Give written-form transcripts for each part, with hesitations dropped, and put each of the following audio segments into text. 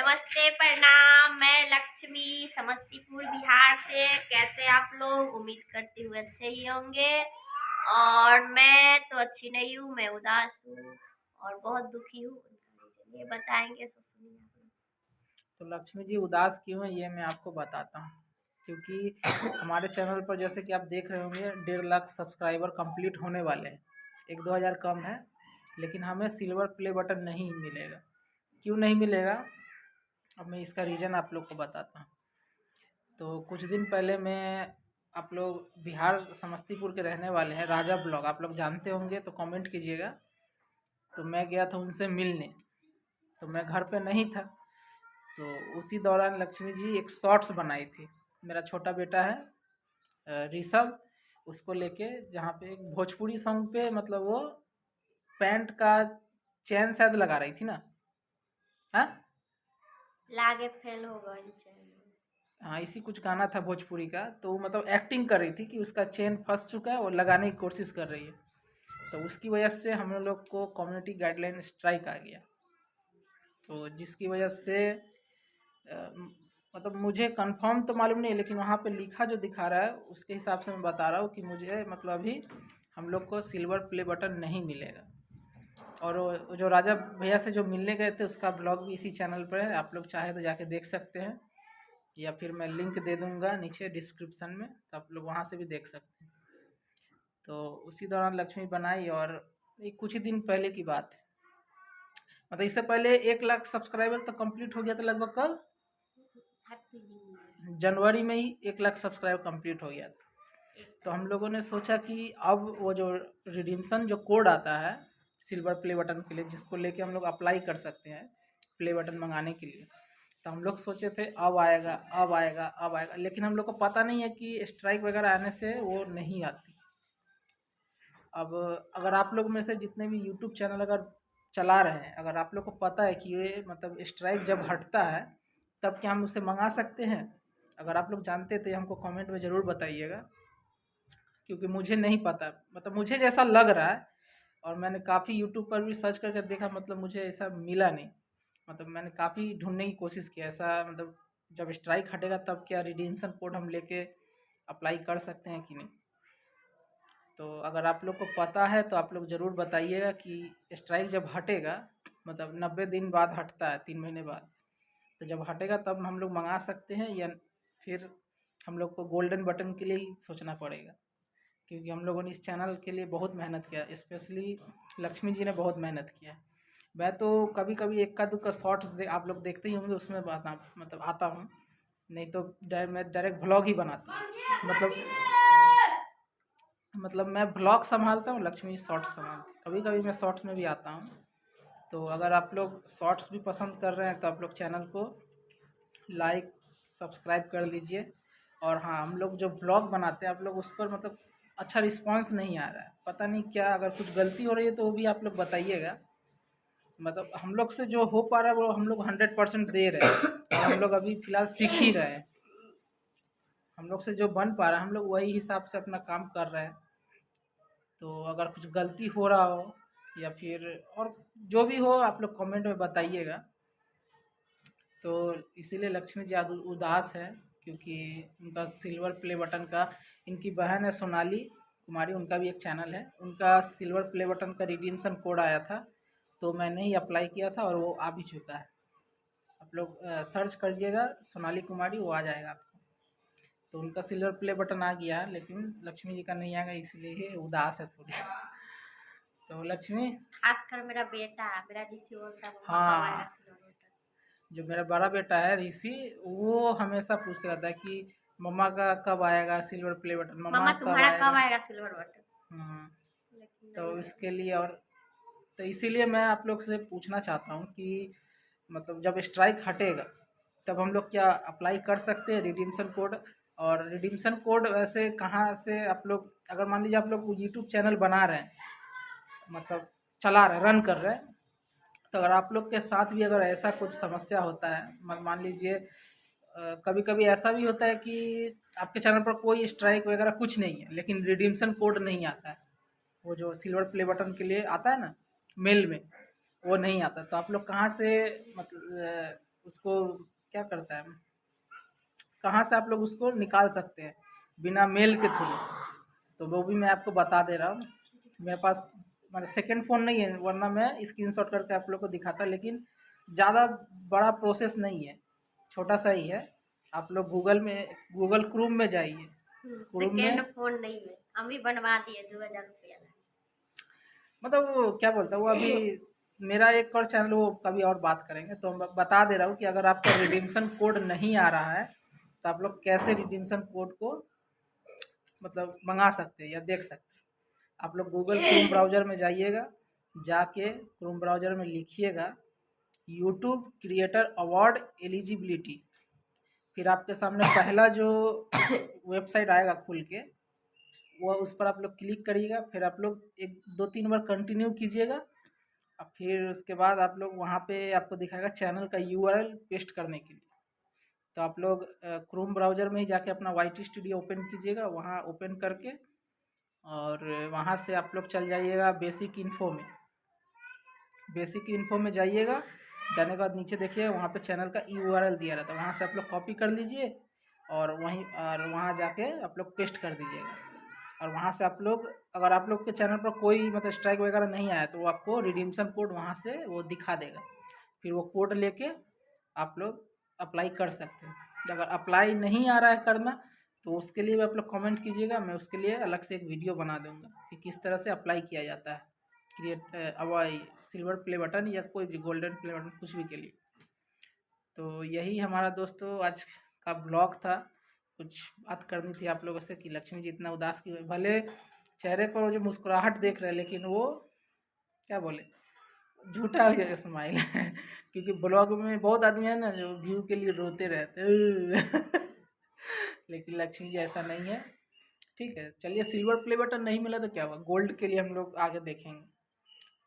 नमस्ते, प्रणाम। मैं लक्ष्मी समस्तीपुर बिहार से। कैसे आप लोग? उम्मीद करती हूँ अच्छे ही होंगे। और मैं तो अच्छी नहीं हूँ, मैं उदास हूँ और बहुत दुखी हूँ। चलिए बताएंगे, सो सुनिए आप लोग। तो लक्ष्मी जी उदास क्यों है ये मैं आपको बताता हूँ। क्योंकि हमारे चैनल पर जैसे कि आप देख रहे होंगे 1.5 लाख सब्सक्राइबर कंप्लीट होने वाले हैं। 1-2 हज़ार कम है, लेकिन हमें सिल्वर प्ले बटन नहीं मिलेगा। क्यों नहीं मिलेगा, अब मैं इसका रीज़न आप लोग को बताता हूँ। तो कुछ दिन पहले मैं, आप लोग बिहार समस्तीपुर के रहने वाले हैं, राजा ब्लॉग आप लोग जानते होंगे तो कमेंट कीजिएगा। तो मैं गया था उनसे मिलने, तो मैं घर पे नहीं था। तो उसी दौरान लक्ष्मी जी एक शॉर्ट्स बनाई थी। मेरा छोटा बेटा है ऋषभ, उसको लेके, जहाँ पे एक भोजपुरी सॉन्ग पे मतलब वो पैंट का चैन शायद लगा रही थी ना। हाँ लागे फेल हो गए चैनल। हाँ, इसी कुछ गाना था भोजपुरी का। तो वो मतलब एक्टिंग कर रही थी कि उसका चेन फंस चुका है और लगाने की कोशिश कर रही है। तो उसकी वजह से हम लोग को कम्युनिटी गाइडलाइन स्ट्राइक आ गया। तो जिसकी वजह से मतलब मुझे कंफर्म तो मालूम नहीं, लेकिन वहाँ पे लिखा जो दिखा रहा है उसके हिसाब से मैं बता रहा हूँ कि मुझे मतलब अभी हम लोग को सिल्वर प्ले बटन नहीं मिलेगा। और वो जो राजा भैया से जो मिलने गए थे उसका ब्लॉग भी इसी चैनल पर है, आप लोग चाहे तो जाके देख सकते हैं, या फिर मैं लिंक दे दूँगा नीचे डिस्क्रिप्शन में, तो आप लोग वहाँ से भी देख सकते हैं। तो उसी दौरान लक्ष्मी बनाई, और ये कुछ ही दिन पहले की बात है। मतलब इससे पहले 1 लाख सब्सक्राइबर तो कंप्लीट हो गया था लगभग कब, हैप्पी न्यू ईयर। जनवरी में ही 1 लाख सब्सक्राइबर कंप्लीट हो गया था। तो हम लोगों ने सोचा कि अब वो जो रिडीम्सन जो कोड आता है सिल्वर प्ले बटन के लिए, जिसको लेके हम लोग अप्लाई कर सकते हैं प्ले बटन मंगाने के लिए, तो हम लोग सोचे थे अब आएगा अब आएगा अब आएगा, लेकिन हम लोग को पता नहीं है कि स्ट्राइक वगैरह आने से वो नहीं आती। अब अगर आप लोग में से जितने भी यूट्यूब चैनल अगर चला रहे हैं, अगर आप लोग को पता है कि ये मतलब स्ट्राइक जब हटता है तब क्या हम उसे मंगा सकते हैं? अगर आप लोग जानते तो ये हमको कमेंट में ज़रूर बताइएगा, क्योंकि मुझे नहीं पता। मतलब मुझे जैसा लग रहा है, और मैंने काफ़ी यूट्यूब पर भी सर्च करके देखा, मतलब मुझे ऐसा मिला नहीं। मतलब मैंने काफ़ी ढूंढने की कोशिश की ऐसा, मतलब जब स्ट्राइक हटेगा तब क्या रिडीम्सन कोड हम लेके अप्लाई कर सकते हैं कि नहीं। तो अगर आप लोग को पता है तो आप लोग ज़रूर बताइएगा कि स्ट्राइक जब हटेगा, मतलब 90 दिन बाद हटता है, 3 महीने बाद, तो जब हटेगा तब हम लोग मंगा सकते हैं, या फिर हम लोग को गोल्डन बटन के लिए ही सोचना पड़ेगा। क्योंकि हम लोगों ने इस चैनल के लिए बहुत मेहनत किया, स्पेशली लक्ष्मी जी ने बहुत मेहनत किया। मैं तो कभी कभी इक्का दुक्का शॉर्ट्स आप लोग देखते ही होंगे, उसमें मतलब आता हूँ, नहीं तो मैं डायरेक्ट व्लॉग ही बनाता हूँ। मतलब मैं ब्लॉग संभालता हूँ, लक्ष्मी शॉर्ट्स संभालती है। कभी कभी मैं शॉर्ट्स में भी आता हूँ। तो अगर आप लोग शॉर्ट्स भी पसंद कर रहे हैं तो आप लोग चैनल को लाइक सब्सक्राइब कर लीजिए। और हाँ, हम लोग जो ब्लॉग बनाते हैं आप लोग उस पर मतलब अच्छा रिस्पांस नहीं आ रहा है, पता नहीं क्या। अगर कुछ गलती हो रही है तो वो भी आप लोग बताइएगा। मतलब हम लोग से जो हो पा रहा है वो हम लोग 100% दे रहे हैं, और हम लोग अभी फ़िलहाल सीख ही रहे हैं। हम लोग से जो बन पा रहा है हम लोग वही हिसाब से अपना काम कर रहे हैं। तो अगर कुछ गलती हो रहा हो, या फिर और जो भी हो आप लोग कमेंट में बताइएगा। तो इसीलिए लक्ष्मी जी आज उदास है, क्योंकि उनका सिल्वर प्ले बटन का, इनकी बहन है सोनाली कुमारी, उनका भी एक चैनल है, उनका सिल्वर प्ले बटन का रिडीम्सन कोड आया था। तो मैंने ही अप्लाई किया था और वो आ भी चुका है। आप लोग सर्च करिएगा सोनाली कुमारी, वो आ जाएगा आपको। तो उनका सिल्वर प्ले बटन आ गया है, लेकिन लक्ष्मी जी का नहीं आएगा, इसलिए ही उदास है थोड़ी। तो लक्ष्मी, खासकर मेरा बेटा, मेरा डीसी बोलता है मम्मा कब आएगा हाँ, सिल्वर बटन। जो मेरा बड़ा बेटा है ऋषि, वो हमेशा पूछते रहता है कि मम्मा का कब आएगा सिल्वर प्ले बटन, मम्मा मम्मा कब तुम्हारा कब आएगा। आएगा सिल्वर बटन। हम्म, लेकिन तो नहीं इसके आएगा। लिए, और तो इसीलिए मैं आप लोग से पूछना चाहता हूँ कि मतलब जब स्ट्राइक हटेगा तब हम लोग क्या अप्लाई कर सकते हैं रिडीम्सन कोड? और रिडीम्सन कोड वैसे कहाँ से आप लोग, अगर मान लीजिए आप लोग यूट्यूब चैनल बना रहे हैं, मतलब चला रहे हैं, रन कर रहे हैं, तो अगर आप लोग के साथ भी अगर ऐसा कुछ समस्या होता है, मान लीजिए कभी कभी ऐसा भी होता है कि आपके चैनल पर कोई स्ट्राइक वगैरह कुछ नहीं है, लेकिन रिडीम्सन कोड नहीं आता है, वो जो सिल्वर प्ले बटन के लिए आता है ना मेल में, वो नहीं आता, तो आप लोग कहाँ से मतलब उसको क्या करता है, कहाँ से आप लोग उसको निकाल सकते हैं बिना मेल के थ्रू, तो वो भी मैं आपको बता दे रहा हूँ। मेरे पास मेरा सेकंड फ़ोन नहीं है, वरना मैं स्क्रीनशॉट करके आप लोग को दिखाता, लेकिन ज़्यादा बड़ा प्रोसेस नहीं है, छोटा सा ही है। आप लोग गूगल क्रोम में जाइए, क्रोम सेकेंड में फोन नहीं है, हम भी बनवा दिए 2000 रुपया। मतलब वो क्या बोलता है वो अभी मेरा एक और चैनल, वो कभी और बात करेंगे। तो मैं बता दे रहा हूँ कि अगर आपका रिडीम्शन कोड नहीं आ रहा है तो आप लोग कैसे रिडीम्शन कोड को मतलब मंगा सकते हैं या देख सकते हैं। आप लोग गूगल क्रोम ब्राउज़र में जाइएगा, जाके क्रोम ब्राउज़र में लिखिएगा यूट्यूब क्रिएटर अवार्ड एलिजिबिलिटी, फिर आपके सामने पहला जो वेबसाइट आएगा खुल के, वो उस पर आप लोग क्लिक करिएगा। फिर आप लोग 1-2-3 बार कंटिन्यू कीजिएगा, और फिर उसके बाद आप लोग वहाँ पे आपको दिखाएगा चैनल का यूआरएल पेस्ट करने के लिए। तो आप लोग क्रोम ब्राउज़र में ही जाके अपना वाईटी स्टूडियो ओपन कीजिएगा, वहाँ ओपन करके और वहाँ से आप लोग चल जाइएगा बेसिक इन्फो में। बेसिक इन्फो में जाइएगा, जाने के बाद नीचे देखिए वहाँ पे चैनल का यूआरएल दिया रहता है, वहाँ से आप लोग कॉपी कर लीजिए और वहाँ जाके आप लोग पेस्ट कर दीजिएगा। और वहाँ से आप लोग, अगर आप लोग के चैनल पर कोई मतलब स्ट्राइक वगैरह नहीं आया तो वो आपको रिडीम्शन कोड वहाँ से वो दिखा देगा। फिर वो कोड लेके आप लोग अप्लाई कर सकते हैं। अगर अप्लाई नहीं आ रहा है करना तो उसके लिए भी आप लोग कमेंट कीजिएगा, मैं उसके लिए अलग से एक वीडियो बना दूँगा कि किस तरह से अप्लाई किया जाता है क्रिएट सिल्वर प्ले बटन या कोई भी गोल्डन प्ले बटन कुछ भी के लिए। तो यही हमारा दोस्तों आज का ब्लॉग था। कुछ बात करनी थी आप लोगों से कि लक्ष्मी जी इतना उदास क्यों है। भले चेहरे पर वो जो मुस्कुराहट देख रहे हैं, लेकिन वो क्या बोले, झूठा हो स्माइल है क्योंकि ब्लॉग में बहुत आदमी है ना जो व्यू के लिए रोते रहते हैं लेकिन लक्ष्मी जी ऐसा नहीं है। ठीक है, चलिए सिल्वर प्ले बटन नहीं मिला तो क्या हुआ, गोल्ड के लिए हम लोग आगे देखेंगे।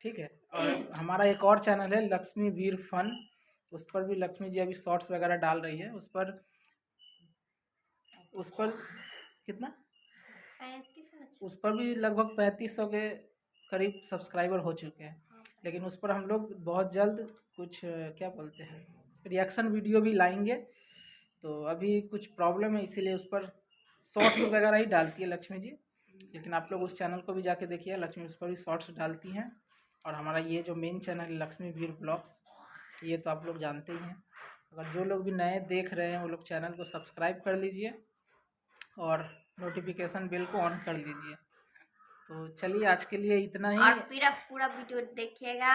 ठीक है, और हमारा एक और चैनल है लक्ष्मी वीर फन, उस पर भी लक्ष्मी जी अभी शॉर्ट्स वगैरह डाल रही है। उस पर कितना, 35 उस पर भी लगभग 3500 के करीब सब्सक्राइबर हो चुके हैं। लेकिन उस पर हम लोग बहुत जल्द कुछ क्या बोलते हैं रिएक्शन वीडियो भी लाएंगे। तो अभी कुछ प्रॉब्लम है, इसीलिए उस पर शॉर्ट्स वगैरह ही डालती है लक्ष्मी जी। लेकिन आप लोग उस चैनल को भी जाके देखिए, लक्ष्मी उस पर भी शॉर्ट्स डालती हैं। और हमारा ये जो मेन चैनल है लक्ष्मी वीर ब्लॉग्स, ये तो आप लोग जानते ही हैं। अगर जो लोग भी नए देख रहे हैं वो लोग चैनल को सब्सक्राइब कर लीजिए और नोटिफिकेशन बेल को ऑन कर लीजिए। तो चलिए आज के लिए इतना ही। और फिर आप पूरा वीडियो देखिएगा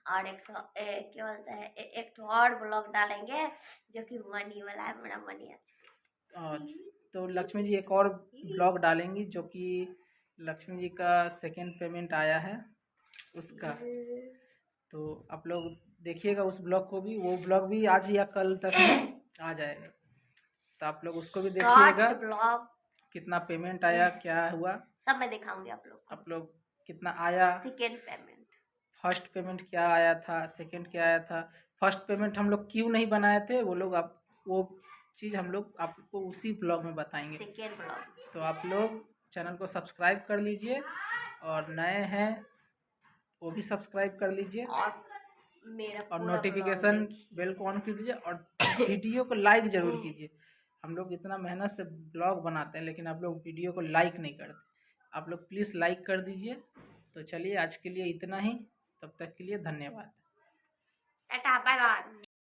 और क्या बोलते हैं एक तो और ब्लॉग डालेंगे जो कि मनी वाला है, मेरा मनी और तो लक्ष्मी जी एक और ब्लॉग डालेंगी जो कि लक्ष्मी जी का सेकंड पेमेंट आया है उसका। तो आप लोग देखिएगा उस ब्लॉग को भी, वो ब्लॉग भी आज या कल तक आ जाएगा। तो आप लोग उसको भी देखिएगा, ब्लॉग कितना पेमेंट आया क्या हुआ सब मैं दिखाऊंगी आप लोग को। आप लोग कितना आया, सेकेंड पेमेंट, फर्स्ट पेमेंट क्या आया था, सेकंड क्या आया था, फर्स्ट पेमेंट हम लोग क्यों नहीं बनाए थे, वो लोग आप वो चीज़ हम लोग आपको उसी ब्लॉग में बताएंगे। Second blog. तो आप लोग चैनल को सब्सक्राइब कर लीजिए और नए हैं वो भी सब्सक्राइब कर लीजिए और मेरा और पूरा नोटिफिकेशन बेल को ऑन कर दीजिए और वीडियो को लाइक ज़रूर कीजिए। हम लोग इतना मेहनत से ब्लॉग बनाते हैं लेकिन आप लोग वीडियो को लाइक नहीं करते, आप लोग प्लीज़ लाइक कर दीजिए। तो चलिए आज के लिए इतना ही, तब तक के लिए धन्यवाद। Tata bye bye.